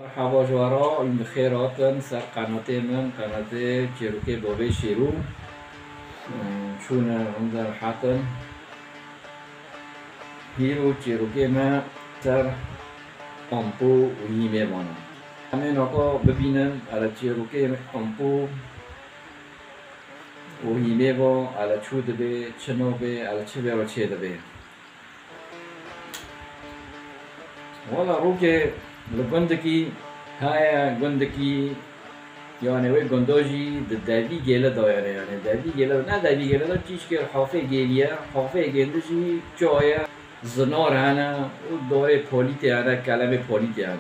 مرحبا جوارا این خیراتن سر قنات من قنات چیروکی بابی شیرو چون اندر حتن هیرو چیروکی من سر امپو و هیمه بانم همین آقا ببینن على چیروکی امپو و هیمه با على چود به چنو به على چه به و چه به والا رو که لگندکی های گندکی یعنی وی گنداجی دادی گله دایره یعنی دادی گله نه دادی گله دا چیز که حافه گلیه حافه گندشی جای زنار هنه و داره پولیتی هنه کلمه پولیتی هنه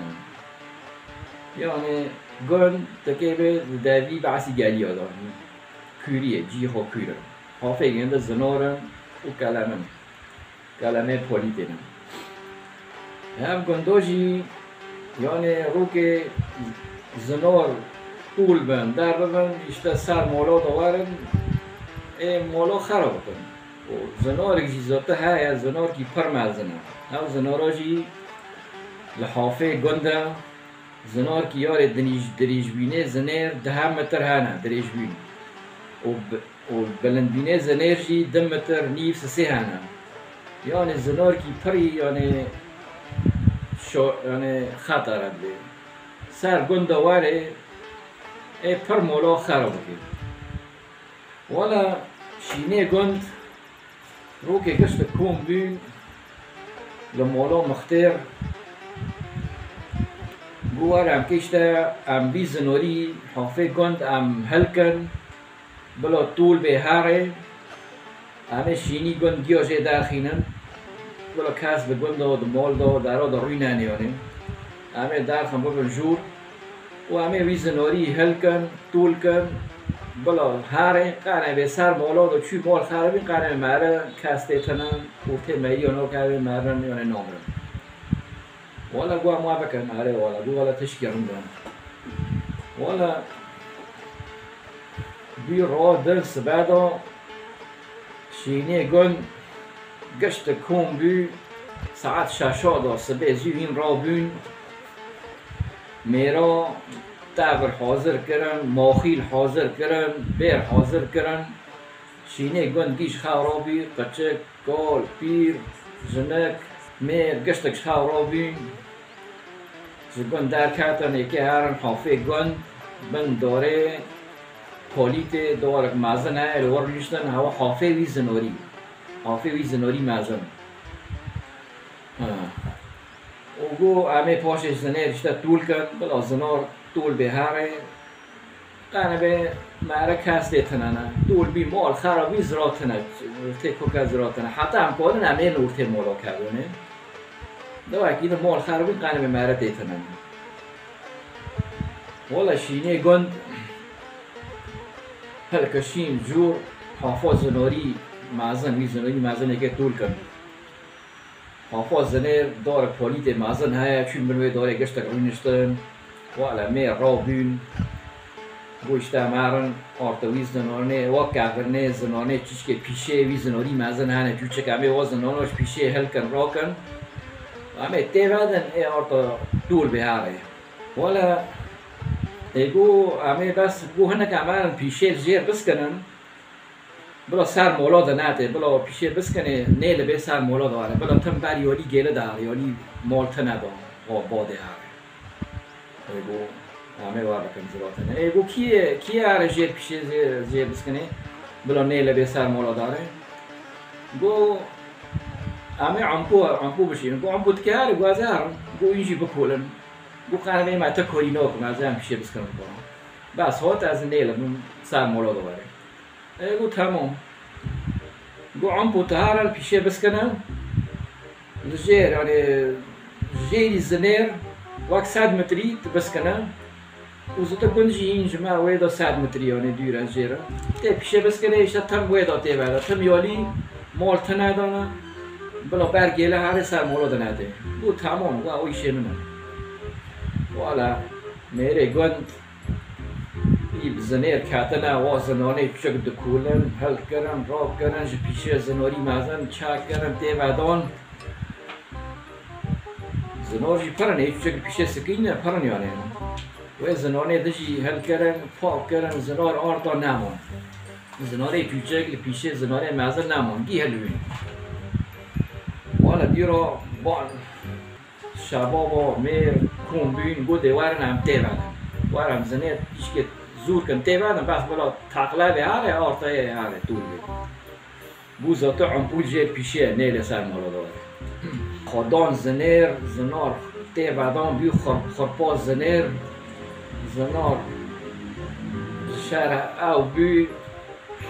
یعنی گند تکیه دادی بعضی گلیه داره کوریه جی خو کوره حافه گنده زنار و کلمه پولیتی هنه هم گنداجی یعنی رو که زنار طول بند در بند اشتا سر مولا دوارن مولا خراب کن و زنار که ذاته های زنار که پر مزنه او زنارا جی لحافه گنده زنار که یار دریج بینه زنر 10 متر هنه دریج بین و بلند بینه زنر جی 2 متر نیف سه هنه یعنی زنار که پری یعنی یعنی خطر بی سر گنده واره پر مولا خراب کرد والا شینه گند رو که گشت کون بین لمولا مختار گوار ام کشته ام بی زنوری حافه گند ام هلکن بلا طول به هاره همه شینی گند گیاجه داخینن بلا کس به گند داد مال داد در روی ننیانه همه در خم ببن جور و همه وی زنوری هل کن طول کن بلا هاره قرنه به سر مالا داد چوی مال خرابی قرنه مره کس دیتنن کوفته میری آنو کرده مرن یعنی نامرن والا گوه ما بکن آره والا گوه والا تشکرم دارم والا بی را درس بعدا شینه گن گشت کن بی ساعت 6 دا سبه زیوین را بین میرا تبر حاضر کرن ماخیل حاضر کرن بیر حاضر کرن شینه گندگیش خرابی قچک گال پیر زنک میر گشتکش خرابی زگن در کتن یکی هرن حافه گند بند داره پالیت داره مزن های لور لیشتن هوا حافه وی زنوری مزن و گو همه پاشش زنه رشته طول کن بلا زنار طول به هره قنه به مره کس دیتنه طول بی مال خرابی زراتنه تکو که زراتنه حتی هم کادن همه نورته مولا کردنه دو اکید مال خرابی قنه به مره دیتنه والا شینه گند هلکشین جور حافظ زناری مازن که طول کن حافظ زنر داره پالیت مازن های چون بنوی داره گشتک روی نشتن و علمه را بین گوشته مرن آرتوی زنانه و کهرنه زنانه چیش که پیشه وی زناری مازن هنه چون چه کمی و زنانش پیشه هل کن را کن همه تیودن ای آرتا طول به هره والا ایگو همه بس گو هنه که همه پیشه زیر بسکنن بلا سر مولا دناته بلا پیشه بسکنه نیل به سر مولا داره بلا تم بر یالی گله داره یالی مالته نداره باده هره ایگو همه وارد کن زراتنه ایگو کیه هره جیر پیشه زیر بسکنه بلا نیل به سر مولا داره گو همه عمپو بشین گو عمپو تکه هره گو از هرم گو اینجی بکولن گو قرمه ما تکوری ناکن از هم پیشه بسکنه بکنم بس هات از نیل سر مولا داره ایگو تمام گو عمپو تهارل پیشه بسکنه جیر یعنی جیری زنیر وقت 100 متری بسکنه و زوتا گنجی اینجا ما ویدا 100 متری یعنی دور از جیره تی پیشه بسکنه ایشتا تم ویدا تی ویدا تم یالی مال تنه دانه بلا برگیله هر سر مولا دنده گو تمام گو اویشه منه والا میره گند زنیر کاتنا و زنانه چک دکولن هل کردن راب کردن ج پیشه زناری مازن چاک کردن تی ودان زنار جی پرنه هیچ شکل پیشه سکین نه پرنیانه و زنانه دشی هل کردن پاک کردن زنار آردا نمان زناره پیچه پیشه زناره معزل نمان گی هلوین والا دیرا با شبابا میر کمبین گوده ورن هم تیبادن ورم زنه پیش زور کن تیبادن بس بلا تقلب هره آرتای هره طول بید بوزاتا عمپول جه پیشه نیل سر مالا داره خدان زنر زنار تیبادان بیو خرپا زنر زنار شرح او بیو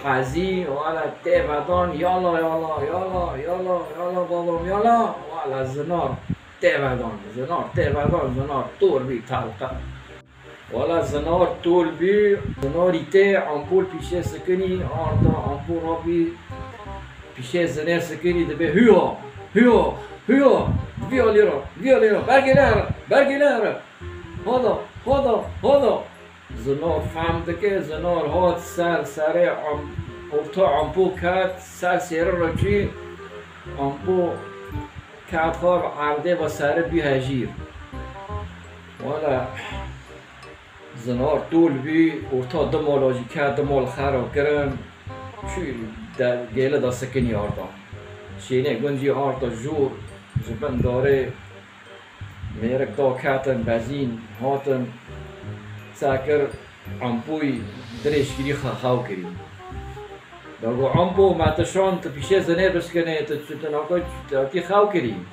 حزی والا تیبادان یالا یالا یالا یالا یالا بابام یالا والا زنار تیبادان زنار طور بی تلقه والا زنار طول بی زناری تی عمپول پیشه سکنی آردا عمپول را بی پیشه زنر سکنی دبی هیو بیا لیرا برگی نهره هادا زنار فهمده که زنار هات سر ارتا عمپول کرد سر سیره را چی عمپول کرد خواب عرده با سر بی هجیر والا زنار طول بی ارتا دمال آجی کرد دمال خراب کرن چی در گیله دا سکنی آردا شینه گنجی آردا جور جبن داره میرک دا کتن بزین هاتن ساکر عمپوی درشگیری خواهو کریم داگو عمپو ماتشان تا پیشه زنه بسکنه تا چطناکا چطاکی خواهو کریم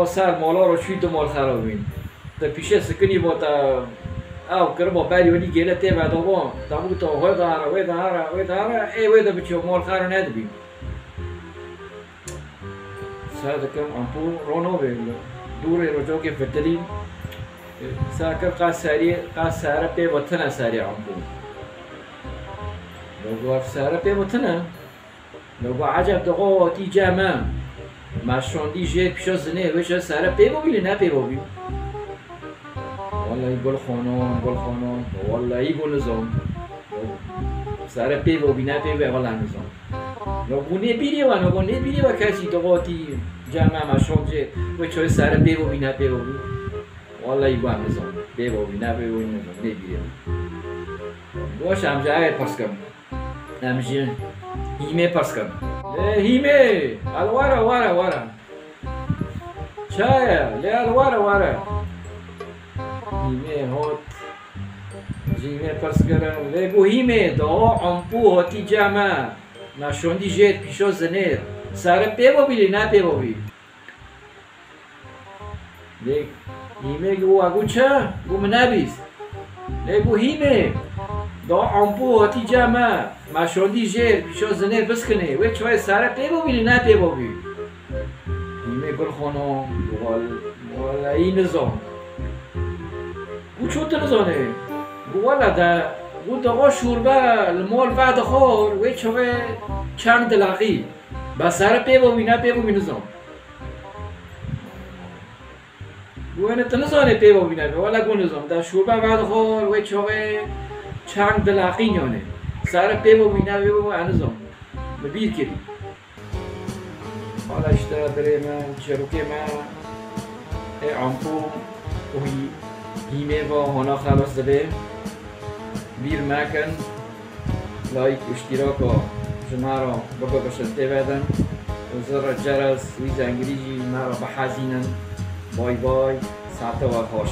سر مالا رو چوی دمال خرابین تا پیشه سکنی با تا او کربا بری ولی گیله تی بعدا با تا بو تا وی داره ای وی دا بچه مال خرا ندبیم ساده کم عمپو رونو بیم دوره رجوع که فتلیم ساکر قاساره پی وطنه ساری عمپو لو ساره پی وطنه لو عجب دقا تی جمع مشروندی جه پیشا زنه ویشه ساره پی ببینه نه پی ببین والله گل خانان والله گل نظام ساره پی ببینه پی به والله نظام لو نبیری و کسی دقا تی جمع مشروند جه ویشه ساره پی ببینه پی ببین والله گل نظام پی ببینه پی ببین نظام نبیری باش همجه های پس کم همجه هیمه پس کم هیمه الوارا چایا لی الوارا هیمه هات هیمه پس کرن لیگو هیمه دا عمپو هاتی جمع نشوندی جید پیشا زنر سر پی بابیلی نه پی بابی لیگ هیمه گو اگو چه؟ گو منبیست لیگو هیمه دا عمپو هاتی جمع مشاندی جیر پیشا زنه بسکنه و چوی سره پی ببینی نه پی ببینی نیمه گل خانم والا این نظام گو چوت نظامه گو والا دا گو دقا شوربه المال بعد خور و چوی چند دلاغی با سره پی ببینی نه پی ببینی نظام گو اینه تنظامه پی ببینی والا گو نظام دا شوربه بعد خور و چوی چند دلاغی نیانه سر پی ببینه انظام ببیر کردی حالا اشترا داره من چروکه من عمپو و هیمه و هانا خلاص داره بیر مکن لایک اشتراک و شما را بگو بشنته بدن و زر جرس ویز انگلیزی ما را بحزینن بای ساعت و خوش